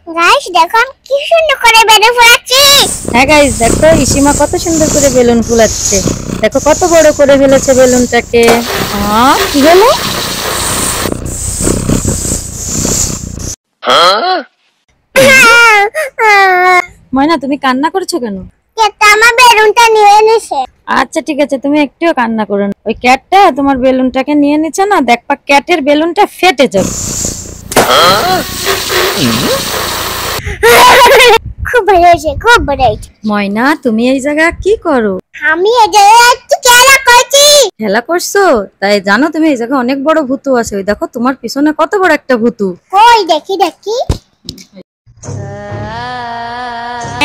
Guys দেখো আমি কি সুন্দর করে বেলুন ফোলাচ্ছি। হ্যাঁ গাইস দেখো ইসিমা কত সুন্দর করে বেলুন ফুলাচ্ছে। দেখো কত বড় করে ফেলেছে বেলুনটাকে। কি হলো? ময়না তুমি কান্না করছো কেন? এটা আমার বেলুনটা নিয়ে নিছে। আচ্ছা ঠিক আছে, তুমি একটুও কান্না করো না। ওই ক্যাটটা তোমার বেলুনটাকে নিয়ে নিচ্ছে না, দেখবা ক্যাটের বেলুনটা ফেটে যাবে। খুব ভালো হয়েছে, খুব ভালো হয়েছে। ময়না তুমি এই জায়গা কি করো? আমি এই জায়গায় একটু খেলা করছি। খেলা করছো? তাই জানো তুমি এই জায়গায় অনেক বড় ভূতু আছে। ওই দেখো তোমার পিছনে কত বড় একটা ভূতু। কই দেখি দেখি।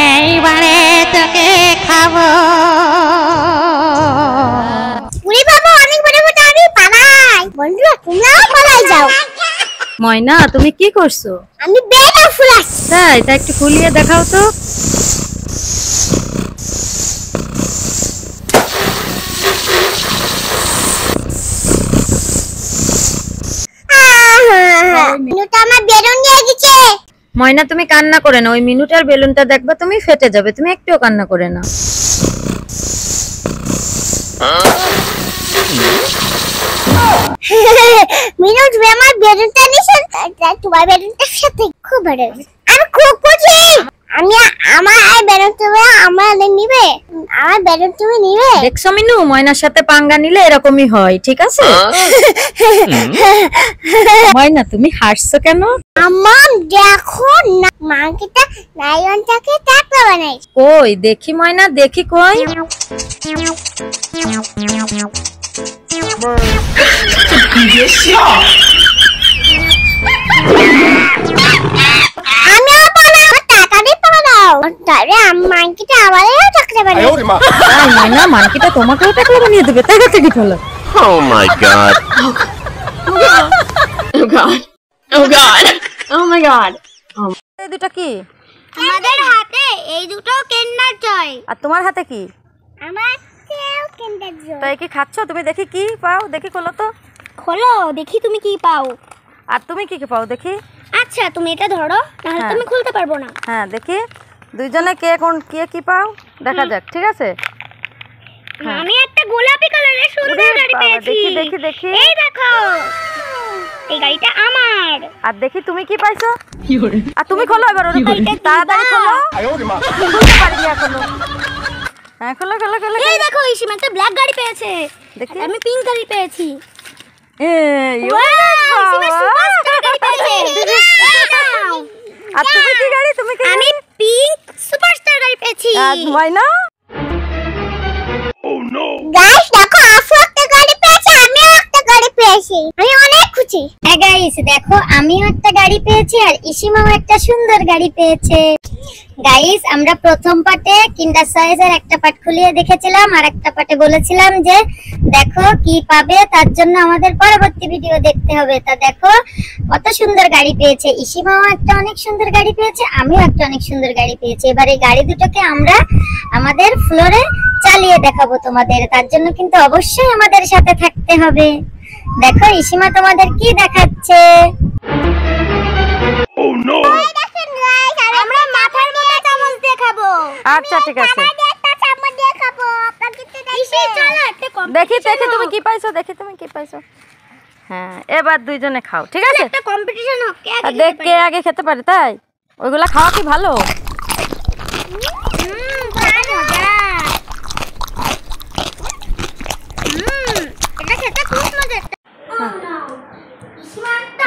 এইবারে তোকে খাবো। উড়ি বাবা অনেক বড় বড়, আমি পালাই। বন্ধুরা তোমরাও পালাই যাও। ময়না তুমি কি করছো? আমি বেলুন ফুলাচ্ছি। তাই একটু ফুলিয়ে দেখাও তো। মিনুটা আমার বেলুন নিয়ে গেছে। ময়না তুমি কান্না করে না, ওই মিনুটার বেলুনটা দেখবা তুমি ফেটে যাবে। তুমি একটুও কান্না করে না। মিনু তুমি আমার বেলুনটা নিছো, তোমার বেলুনটার সাথে খুব ভালো হয়েছে। আমি খুব খুশি। আমি আমার বেলুন তুমি আমার নিবে, আমার বেলুন তুমি নিবে। দেখছো মিনু, ময়নার সাথে পাঙ্গা নিলে এরকমই হয়, ঠিক আছে? ময়না তুমি হাসছো কেন? আমার দেখো না মাংকিটা লায়নটাকে টাকলা বানাইছে। কই দেখি ময়না, দেখি কই। আমিও বানাবো, তাড়াতাড়ি বানাও। তাহলে মাংকিটা আবারও টাকলা বানাইছে। ময়না মানকিটা তোমাকেও টাকলা বানিয়ে দেবে, তাড়াতাড়ি ফেলো। Oh my god. Oh god. Oh god. Oh my god. এই দুটো কি? আমাদের হাতে এই দুটো কেন্ডার জয়। আর তোমার হাতে কি? আমার হাতেও কেন্ডার জয়। তাই কি খাচ্ছো তুমি? দেখি কি পাও, দেখি খোলো তো। খোলো দেখি তুমি কি পাও। আর তুমি কি কি পাও দেখি? আচ্ছা তুমি এটা ধরো, তাহলে হ্যাঁ। তুমি খুলতে পারবো না। হ্যাঁ দেখি দুইজনে কে কোন কে কি পাও দেখা যাক, ঠিক আছে? আমি একটা গোলাপি কালারের সুন্দর গাড়ি পেয়েছি। দেখি দেখি দেখি। এই দেখো, এই গাড়িটা আমার। আর দেখি তুমি কি পাইছো? আর তুমি খোলো এবার, ওরে তাড়াতাড়ি খোলো। খুলতে পারবি এখনো? হ্যাঁ খোলো খোলো খোলো। এই দেখো ইসিমা একটা ব্ল্যাক গাড়ি পেয়েছে। দেখি আমি পিঙ্ক গাড়ি পেয়েছি। এই ইসিমা সুপারস্টার গাড়ি পেয়েছে। এই নাও। আর তুমি কি গাড়ি? তুমি কি? আমি পিঙ্ক সুপারস্টার গাড়ি পেয়েছি। আজ ময়না। Oh no. গাইস দেখো আফু একটা গাড়ি পেয়েছে, আমিও একটা গাড়ি পেয়েছি। আমি অনেক খুশি। হ্যাঁ গাইস দেখো আমিও একটা গাড়ি পেয়েছি আর ইসিমাও একটা সুন্দর গাড়ি পেয়েছে। গাইস আমরা প্রথম পার্টে কিন্ডার সাইজের একটা পার্ট খুলিয়ে দেখেছিলাম আর একটা পার্টে বলেছিলাম যে দেখো কি পাবে, তার জন্য আমাদের পরবর্তী ভিডিও দেখতে হবে। তা দেখো কত সুন্দর গাড়ি পেয়েছে। ইসিমাও একটা অনেক সুন্দর গাড়ি পেয়েছে, আমিও একটা অনেক সুন্দর গাড়ি পেয়েছি। এবার এই গাড়ি দুটোকে আমরা আমাদের ফ্লোরে চালিয়ে দেখাবো তোমাদের। তার জন্য কিন্তু অবশ্যই আমাদের সাথে থাকতে হবে। দেখো ইসিমা তোমাদের কি দেখাচ্ছে। Oh no. আমরা মাথার মতো চামচ দেখাবো। আচ্ছা ঠিক আছে, একটা চামচ দেখাবো। আপনাকে তো দেখি চলো একটা দেখি দেখি তুমি কি পাইছো, দেখি তুমি কি পাইছো। হ্যাঁ এবার দুইজনে খাও, ঠিক আছে? একটা কম্পিটিশন হোক, কে আর আগে দেখ কে আগে খেতে পারে। তাই ওইগুলা খাওয়া কি ভালো? ভালো মজা। এটা খেতে খুব মজা।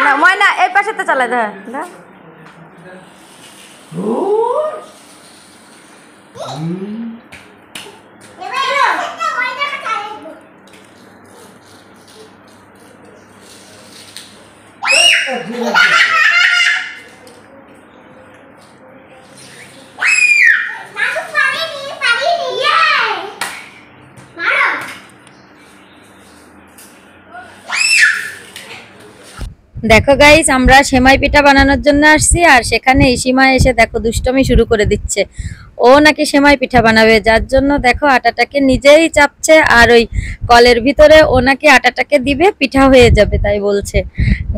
না ময়না এই পাশেতে চালা যা। দেখো গাইস, আমরা সেমাই পিঠা বানানোর জন্য আসছি, আর সেখানে ইসিমা এসে দেখো দুষ্টমি শুরু করে দিচ্ছে। ও নাকি সেমাই পিঠা বানাবে, যার জন্য দেখো আটাটাকে নিজেই চাপছে, আর ওই কলের ভিতরে ও নাকি আটাটাকে দিবে, পিঠা হয়ে যাবে তাই বলছে।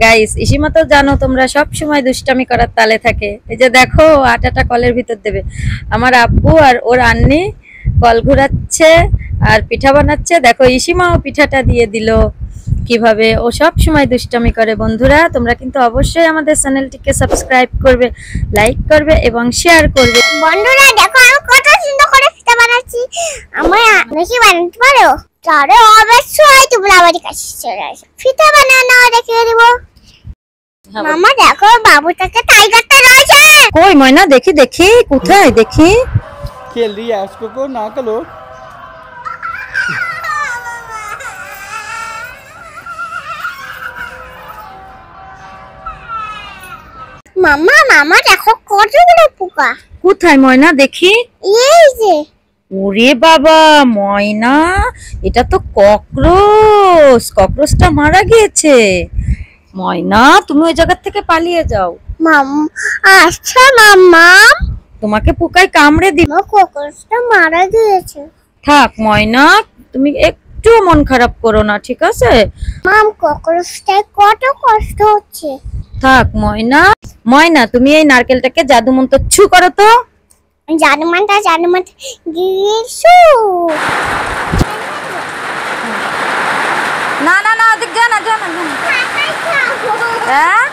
গাইস, ইসিমা তো জানো তোমরা সব সময় দুষ্টামি করার তালে থাকে। এই যে দেখো আটাটা কলের ভিতর দেবে। আমার আব্বু আর ওর আন্নি কল ঘুরাচ্ছে আর পিঠা বানাচ্ছে। দেখো ইসিমাও পিঠাটা দিয়ে দিল। কিভাবে ও সব সময় দুষ্টামি করে। বন্ধুরা, তোমরা কিন্তু অবশ্যই আমাদের চ্যানেলটিকে সাবস্ক্রাইব করবে, লাইক করবে এবং শেয়ার করবে। বন্ধুরা দেখো আমি কত সুন্দর করে পিঠা বানাচ্ছি। আমি বেশি বানাতে পারো, তাহলে অবশ্যই তোমরা আমার কাছে চলে আসো, পিঠা বানানো দেখিয়ে দিব। মামা দেখো বাবুটাকে টাইগারটা রয়েছে। কই ময়না, দেখি দেখি, কোথায় দেখি? खेल रही है उसको को ना करो। মামা মামা দেখো কতগুলো পোকা। কোথায় ময়না, দেখি? এই যে। ওরে বাবা ময়না, এটা তো ককরোচ। ককরোচটা মারা গিয়েছে। ময়না, তুমি ওই জায়গা থেকে পালিয়ে যাও। আচ্ছা মাম্মা, তোমাকে পোকায় কামড়ে দিল। ককরোচটা মারা গিয়েছে। থাক ময়না, তুমি একটু মন খারাপ করো না, ঠিক আছে? মাম, ককরোচটায় কত কষ্ট হচ্ছে। থাক ময়না। ময়না, তুমি এই নারকেলটাকে জাদু মন্ত্র ছু করো তো। জানুমানটা গিয়েছো। না না না, ওদিক যা না, যা না। হ্যাঁ,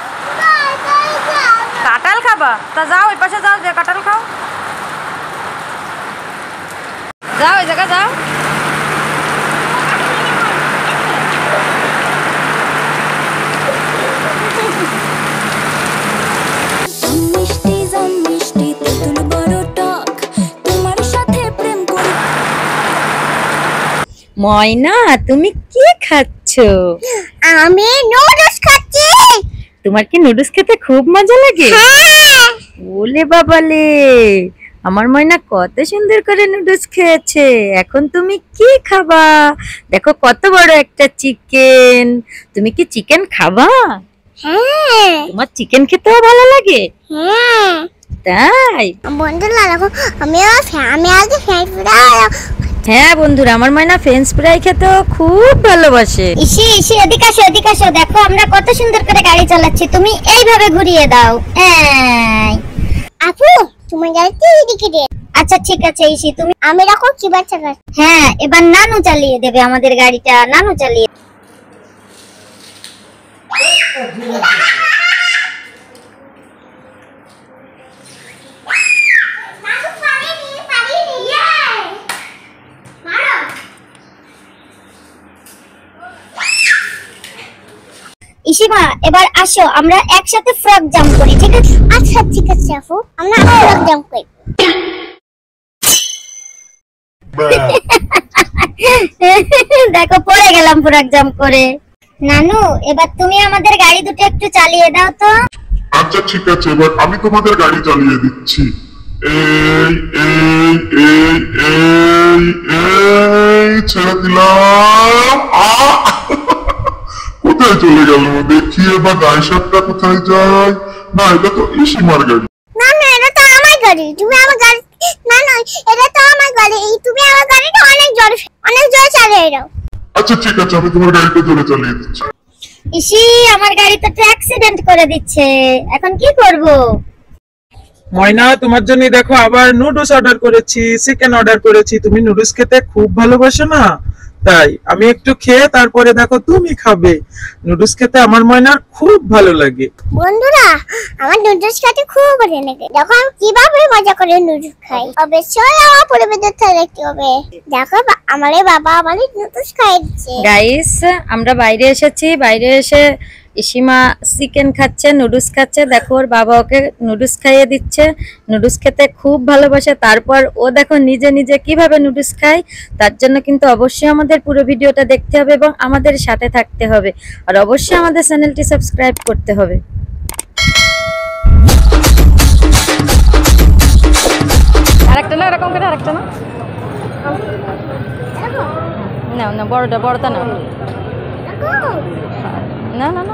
কাঁঠাল খাবা? তা যাও ওই পাশে যাও, যে কাঁঠাল খাও। যাও ওই জায়গা যাও। ময়না, তুমি কি খাচ্ছ? আমি নুডলস খাচ্ছি। তোমার কি নুডলস খেতে খুব মজা লাগে? হ্যাঁ। ওলে বাবালে, আমার ময়না কত সুন্দর করে নুডলস খেয়েছে। এখন তুমি কি খাবা? দেখো কত বড় একটা চিকেন। তুমি কি চিকেন খাবা? হ্যাঁ। তোমার চিকেন খেতেও ভালো লাগে? হ্যাঁ। তাই? বন্ধুরা দেখো, আমি আগে হ্যাঁ বন্ধুরা, আমার ময়না ফ্রেঞ্চ ফ্রাই খেতেও খুব ভালোবাসে। ইসি ইসি, এদিকে আসো এদিকে আসো। দেখো আমরা কত সুন্দর করে গাড়ি চালাচ্ছি, তুমি এইভাবে ঘুরিয়ে দাও। আপু, তুমি গাড়িতে এদিকে দে। আচ্ছা ঠিক আছে ইসি, তুমি আমি রাখো কি বাচ্চা গাড়ি। হ্যাঁ, এবার নানু চালিয়ে দেবে আমাদের গাড়িটা। নানু চালিয়ে। ইসিমা, এবার আসো আমরা একসাথে ফ্রক জাম্প করি, ঠিক আছে? আচ্ছা ঠিক আছে আপু, আমরা ফ্রক জাম্প করি। দেখো পড়ে গেলাম ফ্রক জাম্প করে। নানু, এবার তুমি আমাদের গাড়ি দুটো একটু চালিয়ে দাও তো। আচ্ছা ঠিক আছে, এবার আমি তোমাদের গাড়ি চালিয়ে দিচ্ছি। এই এই এই এই এই ছেড়ে দিলাম। কোথায় চলে গেল দেখি, এবার গাড়িটা কোথায় যায়? না, এটা তো ইসিমার গাড়ি। না না, এটা তো আমার গাড়ি, তুমি আমার গাড়ি। না না, এটা তো আমার গাড়ি, তুমি আমার গাড়িটা অনেক জোরে চালিয়ে দাও। আচ্ছা ঠিক আছে, আমি তোমার গাড়িটা জোরে চালিয়ে দিচ্ছি। ইসি, আমার গাড়িটা তো অ্যাক্সিডেন্ট করে দিচ্ছে, এখন কি করব? ময়না, তোমার জন্য দেখো আবার নুডলস অর্ডার করেছি, চিকেন অর্ডার করেছি। তুমি নুডলস খেতে খুব ভালোবাসো না, তাই আমি একটু খেয়ে তারপরে দেখো তুমি খাবে। নুডলস খেতে আমার ময়নার খুব ভালো লাগে। বন্ধুরা, আমার নুডলস খেতে খুব ভালো লাগে। দেখো আমি কিভাবে মজা করে নুডলস খাই। অবশ্যই আমার পরিবেশটা দেখতে হবে। দেখো আমার বাবা আমার নুডলস খাইয়ে দিচ্ছে। গাইস, আমরা বাইরে এসেছি। বাইরে এসে ইসিমা চিকেন খাচ্ছে, নুডলস খাচ্ছে। দেখো ওর বাবা ওকে নুডলস খাইয়ে দিচ্ছে। নুডলস খেতে খুব ভালোবাসে। তারপর ও দেখো নিজে নিজে কিভাবে নুডলস খায়। তার জন্য কিন্তু অবশ্যই আমাদের পুরো ভিডিওটা দেখতে হবে এবং আমাদের সাথে থাকতে হবে। আর অবশ্যই আমাদের চ্যানেলটি সাবস্ক্রাইব করতে হবে। আরেকটা না, এরকম করে আরেকটা না। না না, বড়টা না। না না না।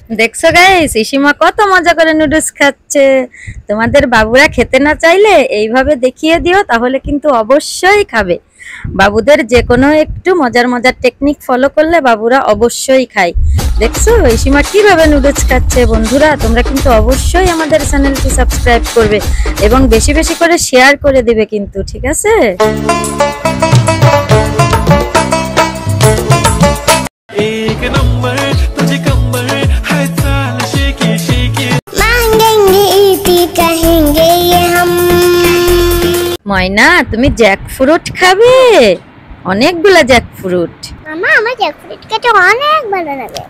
দেখছো গাইস, ইসিমা কত মজা করে নুডলস খাচ্ছে। তোমাদের বাবুরা খেতে না চাইলে এইভাবে দেখিয়ে দিও, তাহলে কিন্তু অবশ্যই খাবে। বাবুদের যে কোনো একটু মজার মজার টেকনিক ফলো করলে বাবুরা অবশ্যই খায়। দেখছো ইসিমা কিভাবে নুডলস খাচ্ছে। বন্ধুরা তোমরা কিন্তু অবশ্যই আমাদের চ্যানেলটি সাবস্ক্রাইব করবে এবং বেশি বেশি করে শেয়ার করে দিবে কিন্তু, ঠিক আছে? एक नंबर तुझे कंबर है चाल शेकी शेकी मांगेंगे पी कहेंगे ये हम। ময়না তুমি জ্যাকফ্রুট খাবে? অনেকগুলা জ্যাকফ্রুট। মামা আমার জ্যাকফ্রুট খেতে অনেক ভালো লাগে।